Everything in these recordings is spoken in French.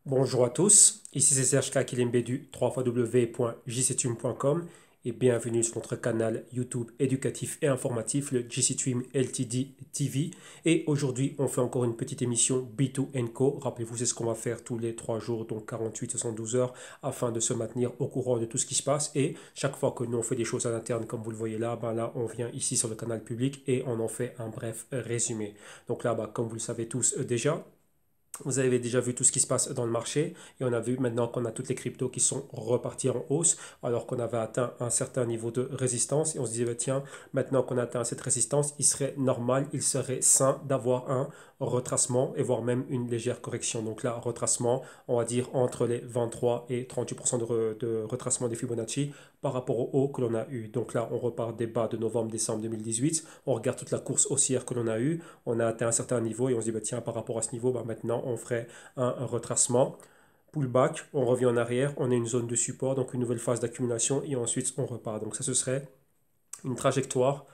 Bonjour à tous, ici c'est Serge K. Kilimbe du www.jctune.com et bienvenue sur notre canal YouTube éducatif et informatif, le JCTune LTD TV. Et aujourd'hui, on fait encore une petite émission B2Co. Rappelez-vous, c'est ce qu'on va faire tous les 3 jours, donc 48-72 heures, afin de se maintenir au courant de tout ce qui se passe. Et chaque fois que nous on fait des choses à l'interne, comme vous le voyez là, là on vient ici sur le canal public et on en fait un bref résumé. Donc là, comme vous le savez tous déjà, vous avez déjà vu tout ce qui se passe dans le marché et on a vu maintenant qu'on a toutes les cryptos qui sont reparties en hausse alors qu'on avait atteint un certain niveau de résistance et on se disait bah, tiens, maintenant qu'on a atteint cette résistance, il serait normal, il serait sain d'avoir un retracement et voire même une légère correction. Donc là, retracement, on va dire entre les 23 et 38% de retracement des Fibonacci par rapport au haut que l'on a eu. Donc là, on repart des bas de novembre-décembre 2018, on regarde toute la course haussière que l'on a eue, on a atteint un certain niveau et on se dit bah, tiens, par rapport à ce niveau, bah, maintenant on ferait un retracement. Pullback, on revient en arrière, on a une zone de support, donc une nouvelle phase d'accumulation et ensuite on repart. Donc ça, ce serait une trajectoire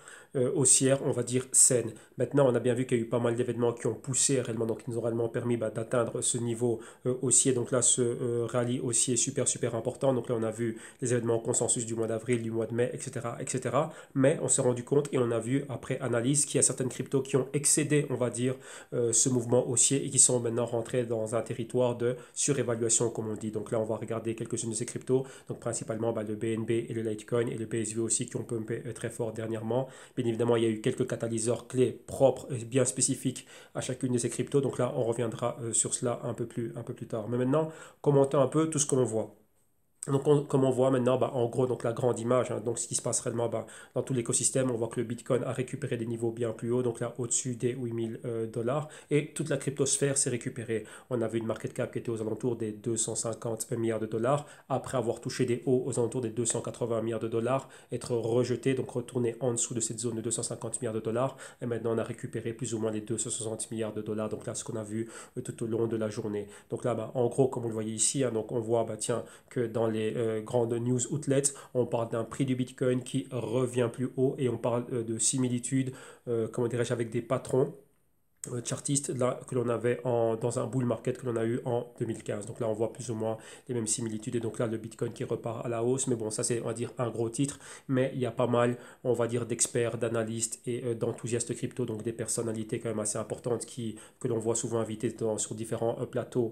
haussière, on va dire saine. Maintenant, on a bien vu qu'il y a eu pas mal d'événements qui ont poussé réellement, donc qui nous ont réellement permis d'atteindre ce niveau haussier. Donc là, ce rallye haussier super, super important. Donc là, on a vu les événements consensus du mois d'avril, du mois de mai, etc., etc. Mais on s'est rendu compte et on a vu après analyse qu'il y a certaines cryptos qui ont excédé, on va dire, ce mouvement haussier et qui sont maintenant rentrés dans un territoire de surévaluation, comme on dit. Donc là, on va regarder quelques-unes de ces cryptos, donc principalement le BNB et le Litecoin et le BSV aussi qui ont pumpé très fort dernièrement. Bien évidemment, il y a eu quelques catalyseurs clés propres et bien spécifiques à chacune de ces cryptos. Donc là, on reviendra sur cela un peu plus tard. Mais maintenant, commentons un peu tout ce que l'on voit. Donc, comme on voit maintenant, en gros, donc la grande image, hein, donc ce qui se passe réellement dans tout l'écosystème, on voit que le Bitcoin a récupéré des niveaux bien plus hauts, donc là au-dessus des 8000 dollars, et toute la cryptosphère s'est récupérée. On avait une market cap qui était aux alentours des 250 milliards de dollars, après avoir touché des hauts aux alentours des 280 milliards de dollars, être rejeté, donc retourné en dessous de cette zone de 250 milliards de dollars, et maintenant on a récupéré plus ou moins les 260 milliards de dollars, donc là ce qu'on a vu tout au long de la journée. Donc là, en gros, comme vous le voyez ici, hein, donc on voit, tiens, que dans les grandes news outlets, on parle d'un prix du Bitcoin qui revient plus haut et on parle de similitudes, comment dirais-je, avec des patrons chartiste là, que l'on avait dans un bull market que l'on a eu en 2015. Donc là, on voit plus ou moins les mêmes similitudes. Et donc là, le Bitcoin qui repart à la hausse. Mais bon, ça, c'est, on va dire, un gros titre. Mais il y a pas mal, on va dire, d'experts, d'analystes et d'enthousiastes crypto. Donc des personnalités quand même assez importantes que l'on voit souvent invitées sur différents plateaux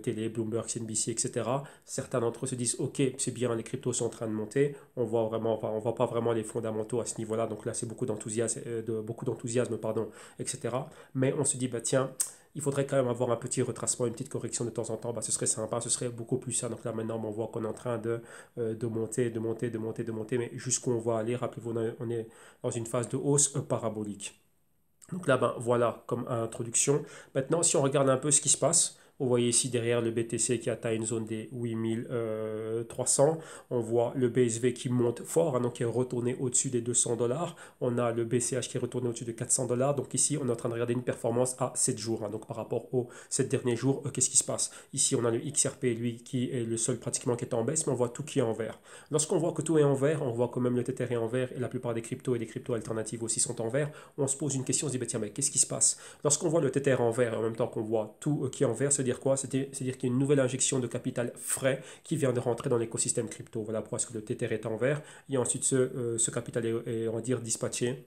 télé, Bloomberg, CNBC, etc. Certains d'entre eux se disent, OK, c'est bien, les cryptos sont en train de monter. On voit vraiment, enfin, on voit pas vraiment les fondamentaux à ce niveau-là. Donc là, c'est beaucoup d'enthousiasme, pardon, etc. Mais on se dit, tiens, il faudrait quand même avoir un petit retracement, une petite correction de temps en temps, ce serait sympa, ce serait beaucoup plus ça. Donc là maintenant, on voit qu'on est en train de monter, de monter, de monter, de monter, mais jusqu'où on va aller, rappelez-vous, on est dans une phase de hausse parabolique. Donc là, voilà comme introduction. Maintenant, si on regarde un peu ce qui se passe, vous voyez ici derrière le BTC qui atteint une zone des 8300. On voit le BSV qui monte fort, hein, donc qui est retourné au-dessus des 200 dollars. On a le BCH qui est retourné au-dessus de 400 dollars. Donc ici, on est en train de regarder une performance à 7 jours. Hein, donc par rapport aux 7 derniers jours, qu'est-ce qui se passe? Ici, on a le XRP, lui, qui est le seul pratiquement qui est en baisse, mais on voit tout qui est en vert. Lorsqu'on voit que tout est en vert, on voit quand même le Tether est en vert et la plupart des cryptos et des cryptos alternatives aussi sont en vert. On se pose une question, on se dit, tiens, mais qu'est-ce qui se passe? Lorsqu'on voit le Tether en vert et en même temps qu'on voit tout qui est en vert, c'est dire quoi? C'est dire qu'il y a une nouvelle injection de capital frais qui vient de rentrer dans l'écosystème crypto. Voilà pourquoi est-ce que le Tether est en vert. Et ensuite, ce capital on va dire, dispatché,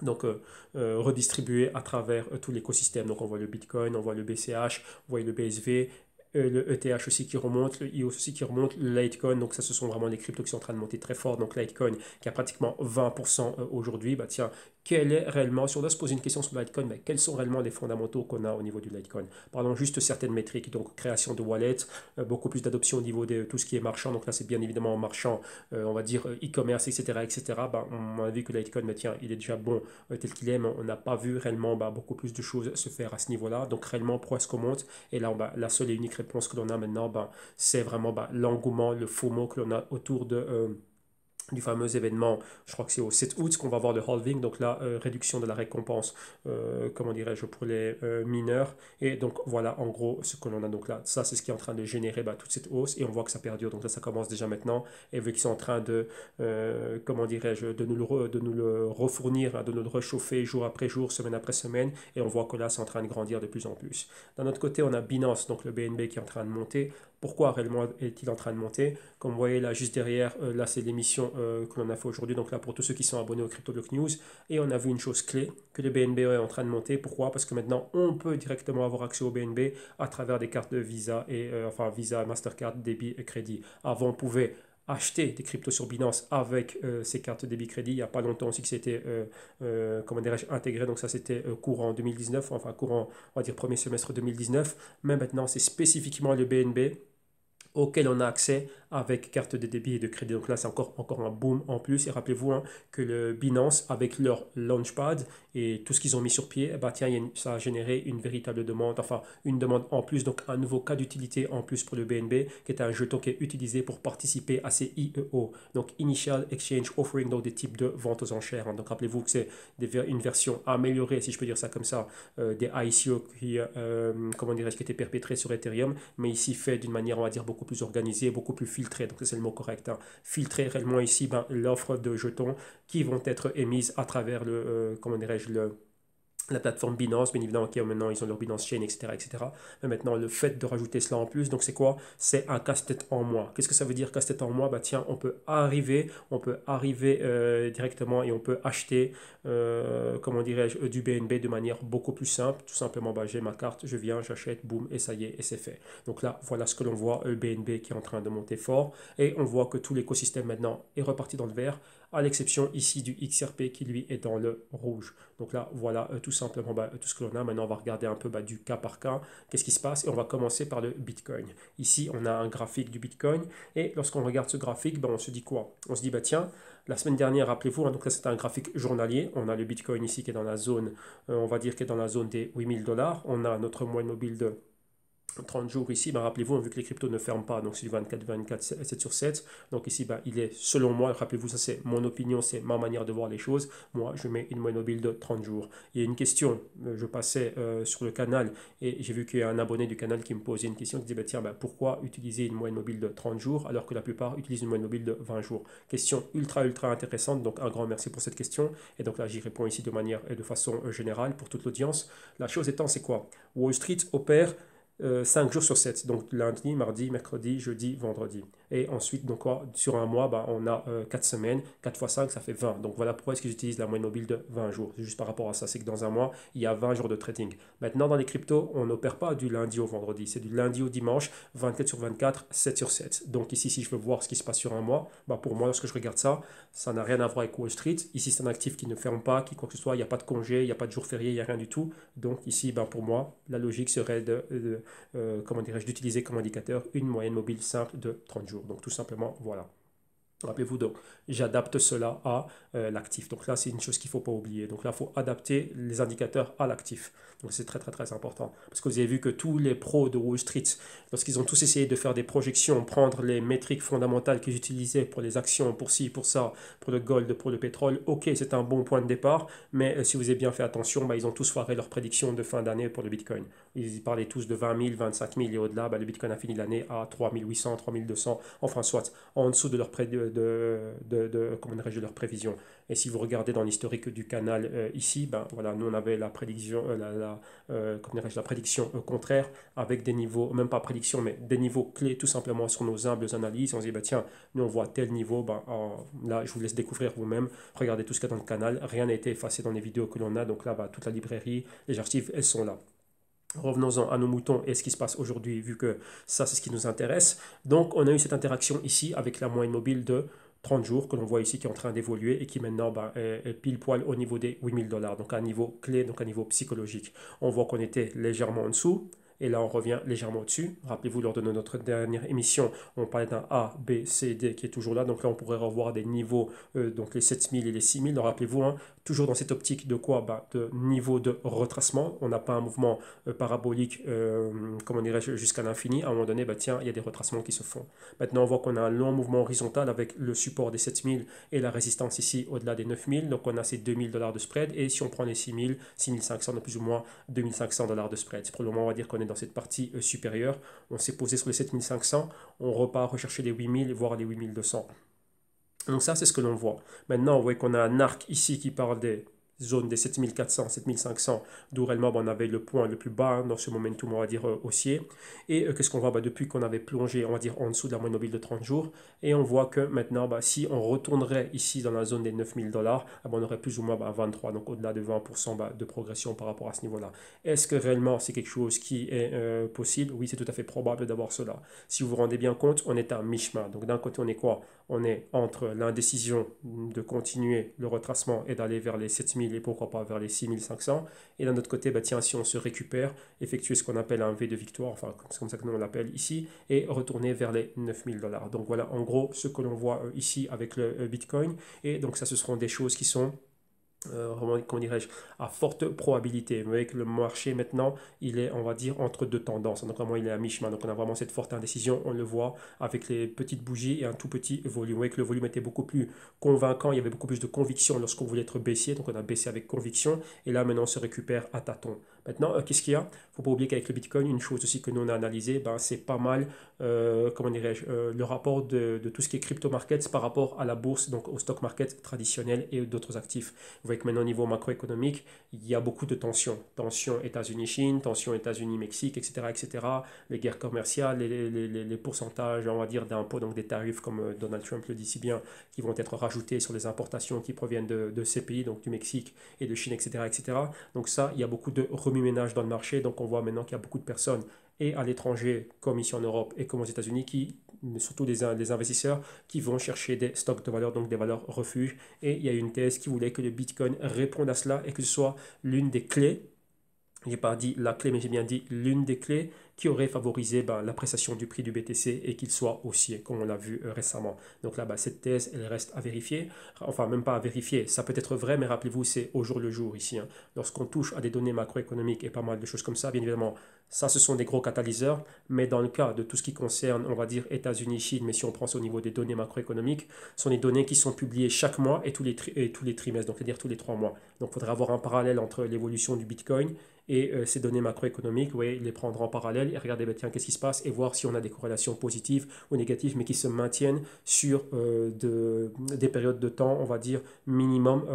donc redistribué à travers tout l'écosystème. Donc on voit le Bitcoin, on voit le BCH, on voit le BSV, le ETH aussi qui remonte, le EOS aussi qui remonte, le Litecoin, donc ça ce sont vraiment les cryptos qui sont en train de monter très fort, donc Litecoin qui a pratiquement 20% aujourd'hui, tiens, quel est réellement, si on doit se poser une question sur le Litecoin, quels sont réellement les fondamentaux qu'on a au niveau du Litecoin? Parlons juste certaines métriques, donc création de wallet, beaucoup plus d'adoption au niveau de tout ce qui est marchand, donc là c'est bien évidemment marchand, on va dire e-commerce, etc., etc., on a vu que Litecoin, tiens, il est déjà bon tel qu'il est, mais on n'a pas vu réellement beaucoup plus de choses se faire à ce niveau-là, donc réellement pourquoi est-ce qu'on monte? Et là, la seule et unique réponse que l'on a maintenant, c'est vraiment l'engouement, le FOMO que l'on a autour du fameux événement, je crois que c'est au 7 août qu'on va voir le halving, donc la réduction de la récompense, comment dirais-je, pour les mineurs. Et donc voilà en gros ce que l'on a. Donc là, ça c'est ce qui est en train de générer toute cette hausse et on voit que ça perdure. Donc là, ça commence déjà maintenant. Et vu qu'ils sont en train de, comment dirais-je, de nous le refournir, hein, de nous le réchauffer jour après jour, semaine après semaine, et on voit que là, c'est en train de grandir de plus en plus. D'un autre côté, on a Binance, donc le BNB qui est en train de monter. Pourquoi réellement est-il en train de monter? Comme vous voyez là, juste derrière, là c'est l'émission que l'on a fait aujourd'hui. Donc là, pour tous ceux qui sont abonnés au CryptoBlock News. Et on a vu une chose clé, que le BNB est en train de monter. Pourquoi? Parce que maintenant, on peut directement avoir accès au BNB à travers des cartes de Visa, et, enfin Visa, Mastercard, débit et crédit. Avant, on pouvait acheter des cryptos sur Binance avec ces cartes débit crédit. Il n'y a pas longtemps aussi que c'était comment dirais-je, intégré, donc ça c'était courant 2019, enfin courant on va dire premier semestre 2019, mais maintenant c'est spécifiquement le BNB auquel on a accès avec carte de débit et de crédit. Donc là, c'est encore un boom en plus. Et rappelez-vous hein, que le Binance, avec leur Launchpad et tout ce qu'ils ont mis sur pied, bah tiens, ça a généré une véritable demande, enfin une demande en plus, donc un nouveau cas d'utilité en plus pour le BNB, qui est un jeton qui est utilisé pour participer à ces IEO, donc Initial Exchange Offering, donc des types de ventes aux enchères. Hein. Donc rappelez-vous que c'est une version améliorée, si je peux dire ça comme ça, des ICO qui, comment dirais-je, qui étaient perpétrés sur Ethereum, mais ici fait d'une manière, on va dire, beaucoup plus organisée, beaucoup plus filtrée. Donc c'est le mot correct. Hein. Filtrer réellement ici l'offre de jetons qui vont être émises à travers le, comment dirais-je, la plateforme Binance, bien évidemment, qui maintenant ils ont leur Binance Chain, etc., etc. Mais maintenant, le fait de rajouter cela en plus, donc c'est quoi? C'est un casse-tête en moins. Qu'est-ce que ça veut dire casse-tête en moins? Bah tiens, on peut arriver directement et on peut acheter, comment dirais-je, du BNB de manière beaucoup plus simple. Tout simplement, bah, j'ai ma carte, je viens, j'achète, boum, et ça y est, et c'est fait. Donc là, voilà ce que l'on voit, le BNB qui est en train de monter fort, et on voit que tout l'écosystème maintenant est reparti dans le vert, à l'exception ici du XRP qui lui est dans le rouge. Donc là, voilà tout simplement tout ce que l'on a. Maintenant, on va regarder un peu du cas par cas. Qu'est-ce qui se passe? Et on va commencer par le Bitcoin. Ici, on a un graphique du Bitcoin. Et lorsqu'on regarde ce graphique, on se dit quoi? On se dit, tiens, la semaine dernière, rappelez-vous, hein, donc là, c'est un graphique journalier. On a le Bitcoin ici qui est dans la zone, on va dire, qui est dans la zone des 8 000 $. On a notre moyenne mobile de 30 jours ici, rappelez-vous, vu que les cryptos ne ferment pas, donc c'est du 24, 7 sur 7. Donc ici, il est, selon moi, rappelez-vous, ça c'est mon opinion, c'est ma manière de voir les choses. Moi, je mets une moyenne mobile de 30 jours. Il y a une question, je passais sur le canal et j'ai vu qu'il y a un abonné du canal qui me posait une question qui disait, tiens, pourquoi utiliser une moyenne mobile de 30 jours alors que la plupart utilisent une moyenne mobile de 20 jours? Question ultra, ultra intéressante, donc un grand merci pour cette question. Et donc là, j'y réponds ici de manière et de façon générale pour toute l'audience. La chose étant, c'est quoi? Wall Street opère 5 jours sur 7, donc lundi, mardi, mercredi, jeudi, vendredi. Et ensuite, donc sur un mois, on a 4 semaines, 4 fois 5, ça fait 20. Donc voilà pourquoi est-ce que j'utilise la moyenne mobile de 20 jours. C'est juste par rapport à ça, c'est que dans un mois, il y a 20 jours de trading. Maintenant, dans les cryptos, on n'opère pas du lundi au vendredi, c'est du lundi au dimanche, 24 sur 24, 7 sur 7. Donc ici, si je veux voir ce qui se passe sur un mois, pour moi, lorsque je regarde ça, ça n'a rien à voir avec Wall Street. Ici, c'est un actif qui ne ferme pas, qui quoi que ce soit, il n'y a pas de congé, il n'y a pas de jour férié, il n'y a rien du tout. Donc ici, pour moi, la logique serait comment dirais-je, d'utiliser comme indicateur une moyenne mobile simple de 30 jours. Donc tout simplement, voilà. Rappelez-vous donc, j'adapte cela à l'actif. Donc là, c'est une chose qu'il ne faut pas oublier. Donc là, il faut adapter les indicateurs à l'actif. Donc c'est très très très important. Parce que vous avez vu que tous les pros de Wall Street, lorsqu'ils ont tous essayé de faire des projections, prendre les métriques fondamentales qu'ils utilisaient pour les actions, pour ci, pour ça, pour le gold, pour le pétrole, ok, c'est un bon point de départ, mais si vous avez bien fait attention, ils ont tous foiré leurs prédictions de fin d'année pour le Bitcoin. Ils parlaient tous de 20 000, 25 000 et au-delà, le Bitcoin a fini l'année à 3 800, 3 200, enfin soit en dessous de leur comment dirais-je, de leur prévision. Et si vous regardez dans l'historique du canal ici, voilà, nous on avait la prédiction, comment dirais-je, la prédiction contraire avec des niveaux, même pas prédiction, mais des niveaux clés tout simplement sur nos humbles analyses. On se dit, tiens, nous on voit tel niveau, là je vous laisse découvrir vous-même, regardez tout ce qu'il y a dans le canal, rien n'a été effacé dans les vidéos que l'on a, donc là, toute la librairie, les archives, elles sont là. Revenons-en à nos moutons et ce qui se passe aujourd'hui, vu que ça, c'est ce qui nous intéresse. Donc, on a eu cette interaction ici avec la moyenne mobile de 30 jours que l'on voit ici qui est en train d'évoluer et qui maintenant est pile poil au niveau des 8 000 $. Donc, à un niveau clé, donc à un niveau psychologique. On voit qu'on était légèrement en dessous. et là on revient légèrement au-dessus. Rappelez-vous, lors de notre dernière émission, on parlait d'un A, B, C, D qui est toujours là. Donc là, on pourrait revoir des niveaux, donc les 7000 et les 6000. Donc rappelez-vous, hein, toujours dans cette optique de quoi? De niveau de retracement. On n'a pas un mouvement parabolique, comment dirais-je, jusqu'à l'infini. À un moment donné, tiens, il y a des retracements qui se font. Maintenant, on voit qu'on a un long mouvement horizontal avec le support des 7000 et la résistance ici au-delà des 9000. Donc on a ces $2000 de spread. Et si on prend les 6000, 6500, on a plus ou moins $2500 de spread. Pour le moment, on va dire qu'on est dans cette partie supérieure. On s'est posé sur les 7500. On repart rechercher les 8000, voire les 8200. Donc ça, c'est ce que l'on voit. Maintenant, on voit qu'on a un arc ici qui parle des zones des 7400, 7500, d'où réellement on avait le point le plus bas dans ce momentum, on va dire, haussier. Et qu'est-ce qu'on voit? Depuis qu'on avait plongé, on va dire, en dessous de la moyenne mobile de 30 jours. Et on voit que maintenant, si on retournerait ici dans la zone des 9000 $, on aurait plus ou moins 23, donc au-delà de 20% de progression par rapport à ce niveau-là. Est-ce que réellement c'est quelque chose qui est possible? Oui, c'est tout à fait probable d'avoir cela. Si vous vous rendez bien compte, on est à mi-chemin. Donc d'un côté, on est quoi? On est entre l'indécision de continuer le retracement et d'aller vers les 7000 et pourquoi pas vers les 6500. Et d'un autre côté, tiens, si on se récupère, effectuer ce qu'on appelle un V de victoire, enfin c'est comme ça que nous on l'appelle ici, et retourner vers les 9000 $. Donc voilà en gros ce que l'on voit ici avec le Bitcoin. Et donc ça, ce seront des choses qui sont comment dirais-je, à forte probabilité. Vous voyez que le marché maintenant, il est, on va dire, entre deux tendances. Donc vraiment, il est à mi-chemin. Donc on a vraiment cette forte indécision. On le voit avec les petites bougies et un tout petit volume. Vous voyez que le volume était beaucoup plus convaincant. Il y avait beaucoup plus de conviction lorsqu'on voulait être baissier. Donc on a baissé avec conviction. Et là, maintenant, on se récupère à tâtons. Maintenant, qu'est-ce qu'il y a? Il ne faut pas oublier qu'avec le Bitcoin, une chose aussi que nous on a analysé, c'est pas mal, comment dirais-je, le rapport de tout ce qui est crypto markets par rapport à la bourse, donc au stock market traditionnel et d'autres actifs. Vous voyez que maintenant, au niveau macroéconomique, il y a beaucoup de tensions. Tensions États-Unis-Chine, tensions États-Unis-Mexique, etc., etc. Les guerres commerciales, les pourcentages, on va dire, d'impôts, donc des tarifs, comme Donald Trump le dit si bien, qui vont être rajoutés sur les importations qui proviennent de ces pays, donc du Mexique et de Chine, etc., etc. Donc ça, il y a beaucoup de remue-ménage dans le marché. Donc on voit maintenant qu'il y a beaucoup de personnes, et à l'étranger, comme ici en Europe et comme aux États-Unis, surtout des investisseurs, qui vont chercher des stocks de valeurs, donc des valeurs refuges. Et il y a une thèse qui voulait que le Bitcoin réponde à cela et que ce soit l'une des clés, je n'ai pas dit la clé, mais j'ai bien dit l'une des clés qui aurait favorisé l'appréciation du prix du BTC et qu'il soit haussier, comme on l'a vu récemment. Donc là, cette thèse, elle reste à vérifier. Enfin, même pas à vérifier. Ça peut être vrai, mais rappelez-vous, c'est au jour le jour ici. Lorsqu'on touche à des données macroéconomiques et pas mal de choses comme ça, bien évidemment, ça, ce sont des gros catalyseurs. Mais dans le cas de tout ce qui concerne, on va dire, États-Unis, Chine, mais si on prend ça au niveau des données macroéconomiques, ce sont des données qui sont publiées chaque mois et tous les trimestres, donc c'est-à-dire tous les 3 mois. Donc, il faudrait avoir un parallèle entre l'évolution du Bitcoin et ces données macroéconomiques, oui, les prendre en parallèle et regarder, tiens, qu'est-ce qui se passe et voir si on a des corrélations positives ou négatives, mais qui se maintiennent sur des périodes de temps, on va dire, minimum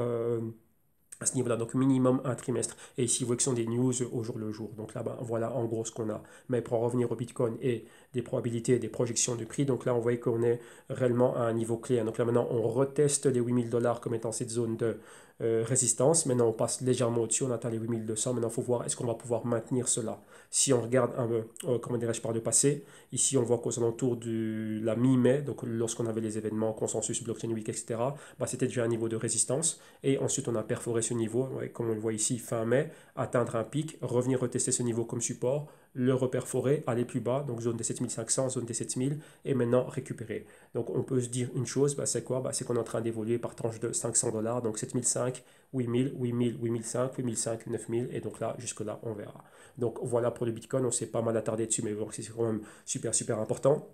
à ce niveau-là, donc minimum un trimestre. Et ici, vous voyez que ce sont des news au jour le jour. Donc là, voilà en gros ce qu'on a. Mais pour en revenir au Bitcoin et des probabilités, des projections de prix, donc là, on voit qu'on est réellement à un niveau clé. Donc là, maintenant, on reteste les 8000 $ comme étant cette zone de résistance. Maintenant, on passe légèrement au-dessus, on atteint les 8200. Maintenant, il faut voir est-ce qu'on va pouvoir maintenir cela. Si on regarde un peu, comment dirais-je, par le passé, ici, on voit qu'aux alentours de la mi-mai, donc lorsqu'on avait les événements, Consensus, Blockchain Week, etc., c'était déjà un niveau de résistance. Et ensuite, on a perforé ce niveau, comme on le voit ici, fin mai, atteindre un pic, revenir retester ce niveau comme support, le reperforer, aller plus bas, donc zone des 7500, zone des 7000, et maintenant récupérer. Donc on peut se dire une chose, c'est quoi? C'est qu'on est en train d'évoluer par tranche de 500 $, donc 7005, 8000, 8000, 8005, 8005, 9000, et donc là, jusque-là, on verra. Donc voilà pour le Bitcoin, on s'est pas mal attardé dessus, mais bon, c'est quand même super, super important.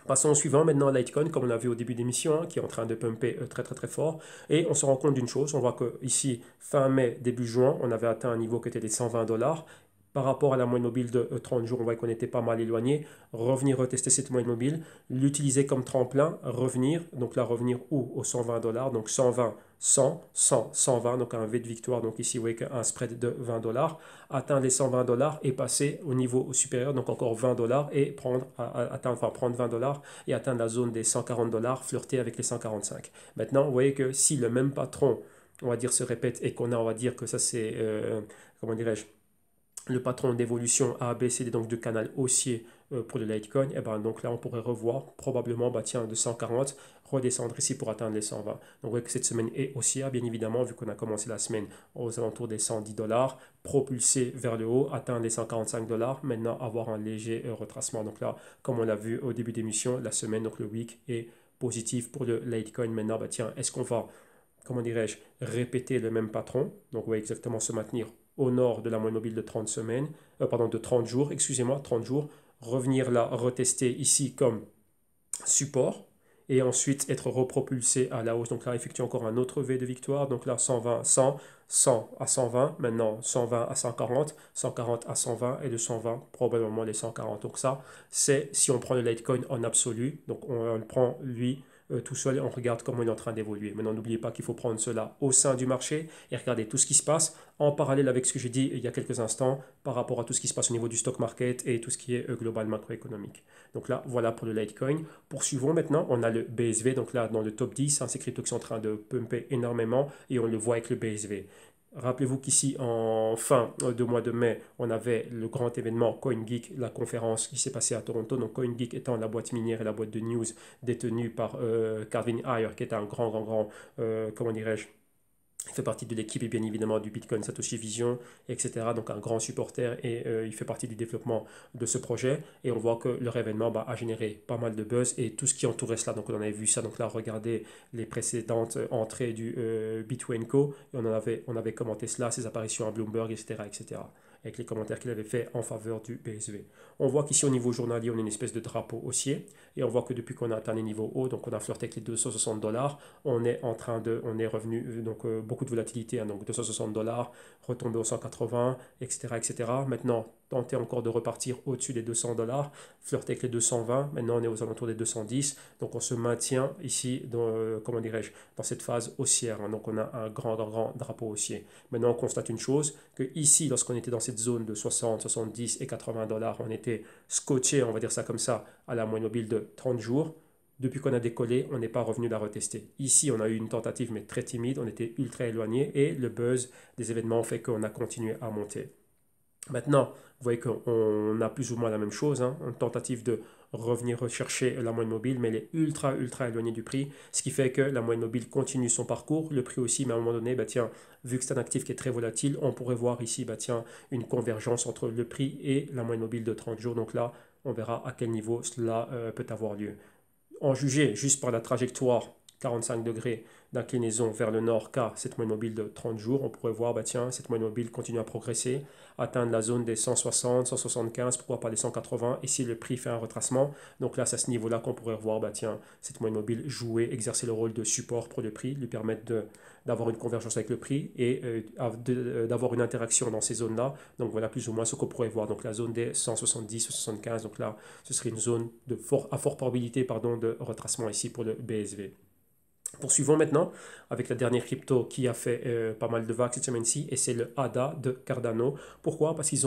Passons au suivant, maintenant Litecoin, comme on l'a vu au début d'émission, qui est en train de pumper très très très fort. Et on se rend compte d'une chose, on voit que ici, fin mai, début juin, on avait atteint un niveau qui était des 120 $. Par rapport à la moyenne mobile de 30 jours, on voit qu'on était pas mal éloigné. Revenir retester cette moyenne mobile, l'utiliser comme tremplin, revenir. Donc là, revenir où? Aux 120 $. Donc 120, 100, 100, 120. Donc un V de victoire. Donc ici, vous voyez qu'un spread de 20 $. Atteindre les 120 $ et passer au niveau supérieur. Donc encore 20 $ et prendre 20 $ et atteindre la zone des 140 $, flirter avec les 145. Maintenant, vous voyez que si le même patron, on va dire, se répète et qu'on a, on va dire que ça c'est, comment dirais-je, le patron d'évolution ABCD, donc de canal haussier pour le Litecoin, et donc là on pourrait revoir probablement tiens, de 140, redescendre ici pour atteindre les 120. Donc vous voyez que cette semaine est haussière, bien évidemment, vu qu'on a commencé la semaine aux alentours des 110 dollars, propulsé vers le haut, atteindre les 145 dollars, maintenant avoir un léger retracement. Donc là, comme on l'a vu au début d'émission, la semaine, donc le week est positif pour le Litecoin. Maintenant, bah tiens, est-ce qu'on va, comment dirais-je, répéter le même patron? Donc, oui, exactement se maintenir au nord de la moyenne mobile de 30 semaines, pardon, de 30 jours, excusez-moi, 30 jours, revenir là, retester ici comme support, et ensuite être repropulsé à la hausse. Donc là, effectuer encore un autre V de victoire. Donc là, 120, 100, 100 à 120, maintenant 120 à 140, 140 à 120 et de 120 probablement les 140. Donc ça, c'est si on prend le Litecoin en absolu. Donc on le prend lui tout seul et on regarde comment il est en train d'évoluer. Maintenant, n'oubliez pas qu'il faut prendre cela au sein du marché et regarder tout ce qui se passe en parallèle avec ce que j'ai dit il y a quelques instants par rapport à tout ce qui se passe au niveau du stock market et tout ce qui est global macroéconomique. Donc là, voilà pour le Litecoin. Poursuivons maintenant, on a le BSV, donc là dans le top 10, hein, ces cryptos qui sont en train de pumper énormément et on le voit avec le BSV. Rappelez-vous qu'ici, en fin de mois de mai, on avait le grand événement CoinGeek, la conférence qui s'est passée à Toronto. Donc CoinGeek étant la boîte minière et la boîte de news détenue par Calvin Ayre, qui est un grand, comment dirais-je, il fait partie de l'équipe et bien évidemment du Bitcoin Satoshi Vision, etc. Donc un grand supporter et il fait partie du développement de ce projet. Et on voit que leur événement a généré pas mal de buzz et tout ce qui entourait cela. Donc on avait vu ça. Donc là, regardez les précédentes entrées du Bitwenco. Et on avait commenté cela, ses apparitions à Bloomberg, etc. etc. avec les commentaires qu'il avait fait en faveur du BSV. On voit qu'ici au niveau journalier, on a une espèce de drapeau haussier. Et on voit que depuis qu'on a atteint les niveaux hauts, donc on a flirté avec les 260 dollars, on est revenu, donc beaucoup de volatilité, hein, donc 260 dollars, retombé aux 180, etc., etc. Maintenant, tenter encore de repartir au-dessus des 200 dollars, flirter avec les 220, maintenant on est aux alentours des 210, donc on se maintient ici dans, comment dirais-je, dans cette phase haussière, hein, donc on a un grand drapeau haussier. Maintenant on constate une chose, que ici, lorsqu'on était dans cette zone de 60, 70 et 80 dollars, on était scotché, on va dire ça comme ça, à la moyenne mobile de 30 jours. Depuis qu'on a décollé, on n'est pas revenu la retester. Ici, on a eu une tentative, mais très timide, on était ultra éloigné et le buzz des événements fait qu'on a continué à monter. Maintenant, vous voyez qu'on a plus ou moins la même chose, hein, une tentative de revenir rechercher la moyenne mobile, mais elle est ultra éloignée du prix, ce qui fait que la moyenne mobile continue son parcours, le prix aussi, mais à un moment donné, bah tiens, vu que c'est un actif qui est très volatile, on pourrait voir ici, bah tiens, une convergence entre le prix et la moyenne mobile de 30 jours, donc là, on verra à quel niveau cela peut avoir lieu. En juger juste par la trajectoire 45 degrés d'inclinaison vers le nord car cette moyenne mobile de 30 jours, on pourrait voir, bah tiens, cette moyenne mobile continue à progresser, atteindre la zone des 160, 175, pourquoi pas les 180, et si le prix fait un retracement, donc là c'est à ce niveau-là qu'on pourrait voir, bah tiens, cette moyenne mobile jouer, exercer le rôle de support pour le prix, lui permettre d'avoir une convergence avec le prix et d'avoir une interaction dans ces zones-là. Donc voilà plus ou moins ce qu'on pourrait voir. Donc la zone des 170, 175, donc là ce serait une zone à forte probabilité de retracement ici pour le BSV. Poursuivons maintenant avec la dernière crypto qui a fait pas mal de vagues cette semaine-ci et c'est le ADA de Cardano. Pourquoi? Parce qu'ils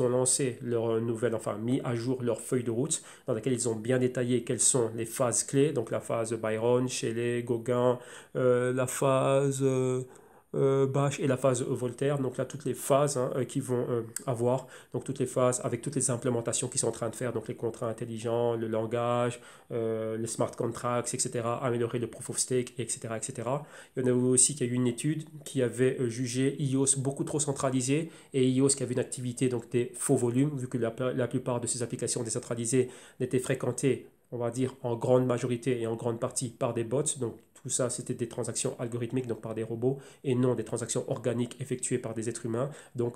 ont lancé leur nouvelle, enfin mis à jour leur feuille de route dans laquelle ils ont bien détaillé quelles sont les phases clés, donc la phase Byron, Shelley, Gauguin, la phase Bach et la phase Voltaire, donc là toutes les phases qui vont avoir, donc toutes les phases avec toutes les implémentations qu'ils sont en train de faire, donc les contrats intelligents, le langage, les smart contracts, etc., améliorer le proof of stake, etc., etc. Il y en a aussi qui a eu une étude qui avait jugé EOS beaucoup trop centralisé et EOS qui avait une activité, donc des faux volumes, vu que la plupart de ces applications décentralisées n'étaient fréquentées, on va dire, en grande majorité et en grande partie par des bots, donc tout ça, c'était des transactions algorithmiques, donc par des robots, et non des transactions organiques effectuées par des êtres humains. Donc,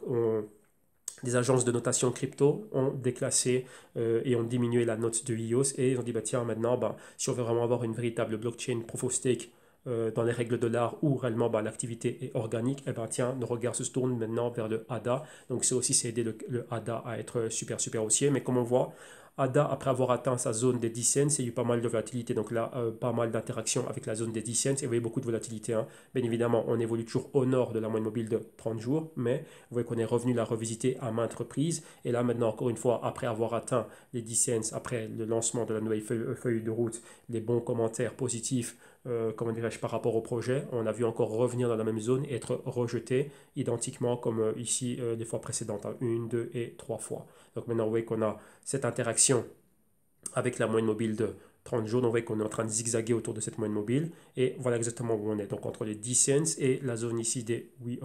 des agences de notation crypto ont déclassé et ont diminué la note de EOS et ils ont dit, bah, tiens, maintenant, bah, si on veut vraiment avoir une véritable blockchain proof of stake dans les règles de l'art où réellement l'activité est organique, eh ben, tiens, nos regards se tournent maintenant vers le ADA. Donc, c'est aussi c'est aider le ADA à être super haussier. Mais comme on voit, ADA, après avoir atteint sa zone des 10 cents, il y a eu pas mal de volatilité. Donc là, pas mal d'interactions avec la zone des 10 cents. Et vous voyez beaucoup de volatilité. Hein. Bien évidemment, on évolue toujours au nord de la moyenne mobile de 30 jours. Mais vous voyez qu'on est revenu la revisiter à maintes reprises. Et là, maintenant, encore une fois, après avoir atteint les 10 cents, après le lancement de la nouvelle feuille de route, les bons commentaires positifs, comment dirais-je, par rapport au projet, on a vu encore revenir dans la même zone et être rejeté identiquement comme ici les fois précédentes, hein, 1, 2 et 3 fois. Donc maintenant, vous voyez qu'on a cette interaction avec la moyenne mobile de 30 jours. Donc, vous voyez qu'on est en train de zigzaguer autour de cette moyenne mobile. Et voilà exactement où on est. Donc, entre les 10 cents et la zone ici des 8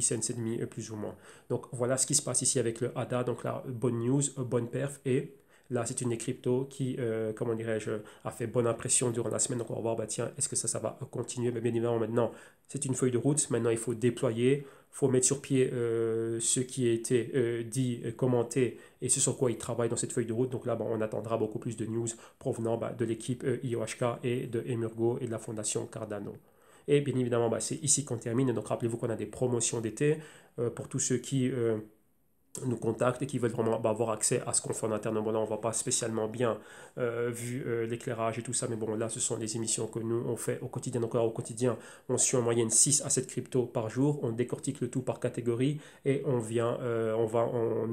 cents et demi, plus ou moins. Donc, voilà ce qui se passe ici avec le ADA. Donc, là, bonne news, bonne perf. Et là, c'est une des cryptos qui, comment dirais-je, a fait bonne impression durant la semaine. Donc, on va voir, bah, tiens, est-ce que ça va continuer? Mais bien évidemment, maintenant, c'est une feuille de route. Maintenant, il faut déployer. Il faut mettre sur pied ce qui a été dit, commenté et ce sur quoi ils travaillent dans cette feuille de route. Donc là, bah, on attendra beaucoup plus de news provenant bah, de l'équipe IOHK et de Emurgo et de la fondation Cardano. Et bien évidemment, bah, c'est ici qu'on termine. Donc rappelez-vous qu'on a des promotions d'été pour tous ceux qui nous contactent et qui veulent vraiment bah, avoir accès à ce qu'on fait en interne. Bon, là, on ne voit pas spécialement bien vu l'éclairage et tout ça, mais bon, là, ce sont les émissions que nous, on fait au quotidien. Donc, là, au quotidien, on suit en moyenne 6 à 7 cryptos par jour, on décortique le tout par catégorie et on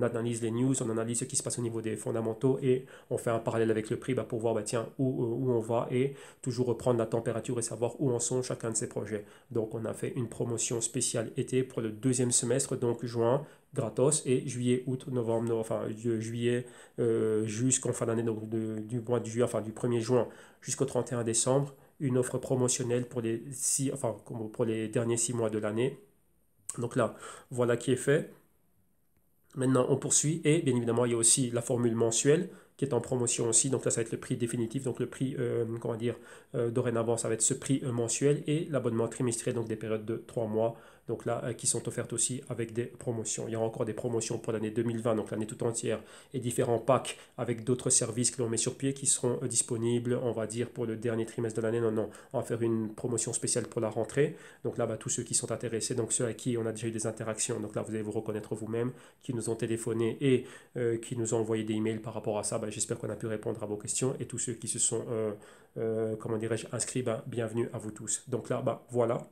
analyse les news, on analyse ce qui se passe au niveau des fondamentaux et on fait un parallèle avec le prix bah, pour voir bah, tiens, où on va et toujours reprendre la température et savoir où en sont chacun de ces projets. Donc, on a fait une promotion spéciale été pour le deuxième semestre, donc juin, gratos et juillet, août, novembre, enfin juillet jusqu'en fin d'année, donc du mois de juillet, enfin du 1er juin jusqu'au 31 décembre, une offre promotionnelle pour pour les derniers 6 mois de l'année. Donc là, voilà qui est fait. Maintenant, on poursuit et bien évidemment, il y a aussi la formule mensuelle qui est en promotion aussi. Donc là, ça va être le prix définitif. Donc le prix, comment dire, dorénavant, ça va être ce prix mensuel et l'abonnement trimestriel, donc des périodes de 3 mois. Donc là, qui sont offertes aussi avec des promotions. Il y aura encore des promotions pour l'année 2020, donc l'année tout entière, et différents packs avec d'autres services que l'on met sur pied qui seront disponibles, on va dire, pour le dernier trimestre de l'année. Non, non, on va faire une promotion spéciale pour la rentrée. Donc là, bah, tous ceux qui sont intéressés, donc ceux avec qui on a déjà eu des interactions, donc là, vous allez vous reconnaître vous-même, qui nous ont téléphoné et qui nous ont envoyé des emails par rapport à ça. Bah, j'espère qu'on a pu répondre à vos questions. Et tous ceux qui se sont, comment dirais-je, inscrits, bah, bienvenue à vous tous. Donc là, bah, voilà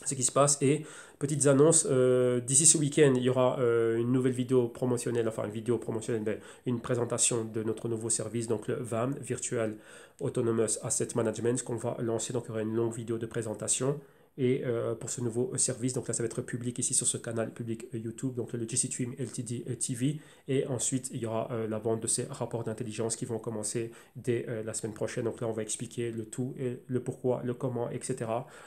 ce qui se passe. Et petites annonces, d'ici ce week-end, il y aura une nouvelle vidéo promotionnelle, enfin une vidéo promotionnelle, mais une présentation de notre nouveau service, donc le VAM, Virtual Autonomous Asset Management, qu'on va lancer. Donc il y aura une longue vidéo de présentation. Et pour ce nouveau service, donc là ça va être public ici sur ce canal public YouTube, donc le GCTream LTD TV. Et ensuite il y aura la vente de ces rapports d'intelligence qui vont commencer dès la semaine prochaine. Donc là on va expliquer le tout, et le pourquoi, le comment, etc.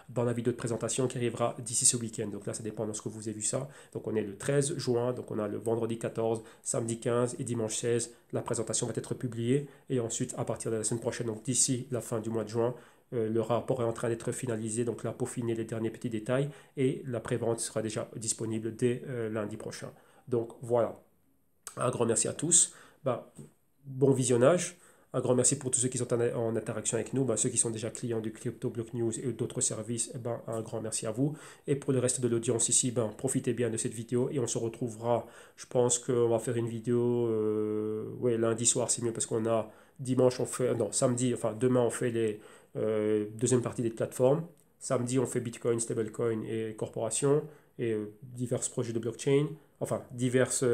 dans la vidéo de présentation qui arrivera d'ici ce week-end. Donc là ça dépend de ce que vous avez vu ça. Donc on est le 13 juin, donc on a le vendredi 14, samedi 15 et dimanche 16. La présentation va être publiée. Et ensuite à partir de la semaine prochaine, donc d'ici la fin du mois de juin, le rapport est en train d'être finalisé, donc là, peaufiner les derniers petits détails et la prévente sera déjà disponible dès lundi prochain. Donc voilà, un grand merci à tous. Bah, bon visionnage. Un grand merci pour tous ceux qui sont en interaction avec nous. Bah, ceux qui sont déjà clients du Crypto Block News et d'autres services, un grand merci à vous. Et pour le reste de l'audience ici, profitez bien de cette vidéo et on se retrouvera. Je pense qu'on va faire une vidéo ouais, lundi soir, c'est mieux parce qu'on a dimanche, on fait, non, samedi, enfin demain, on fait les deuxième partie des plateformes. Samedi, on fait Bitcoin, stablecoin et corporation et divers projets de blockchain. Enfin, diverses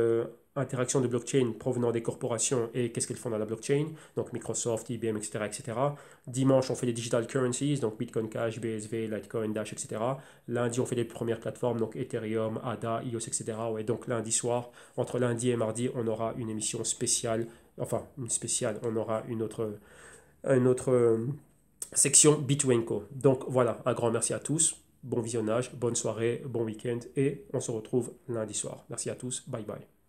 interactions de blockchain provenant des corporations et qu'est-ce qu'elles font dans la blockchain. Donc Microsoft, IBM, etc., etc. Dimanche, on fait les digital currencies, donc Bitcoin Cash, BSV, Litecoin, Dash, etc. Lundi, on fait les premières plateformes, donc Ethereum, ADA, EOS, etc. Ouais, donc lundi soir, entre lundi et mardi, on aura une émission spéciale. Enfin, une spéciale, on aura une autre section Bitwenco. Donc voilà, un grand merci à tous, bon visionnage, bonne soirée, bon week-end et on se retrouve lundi soir. Merci à tous, bye bye.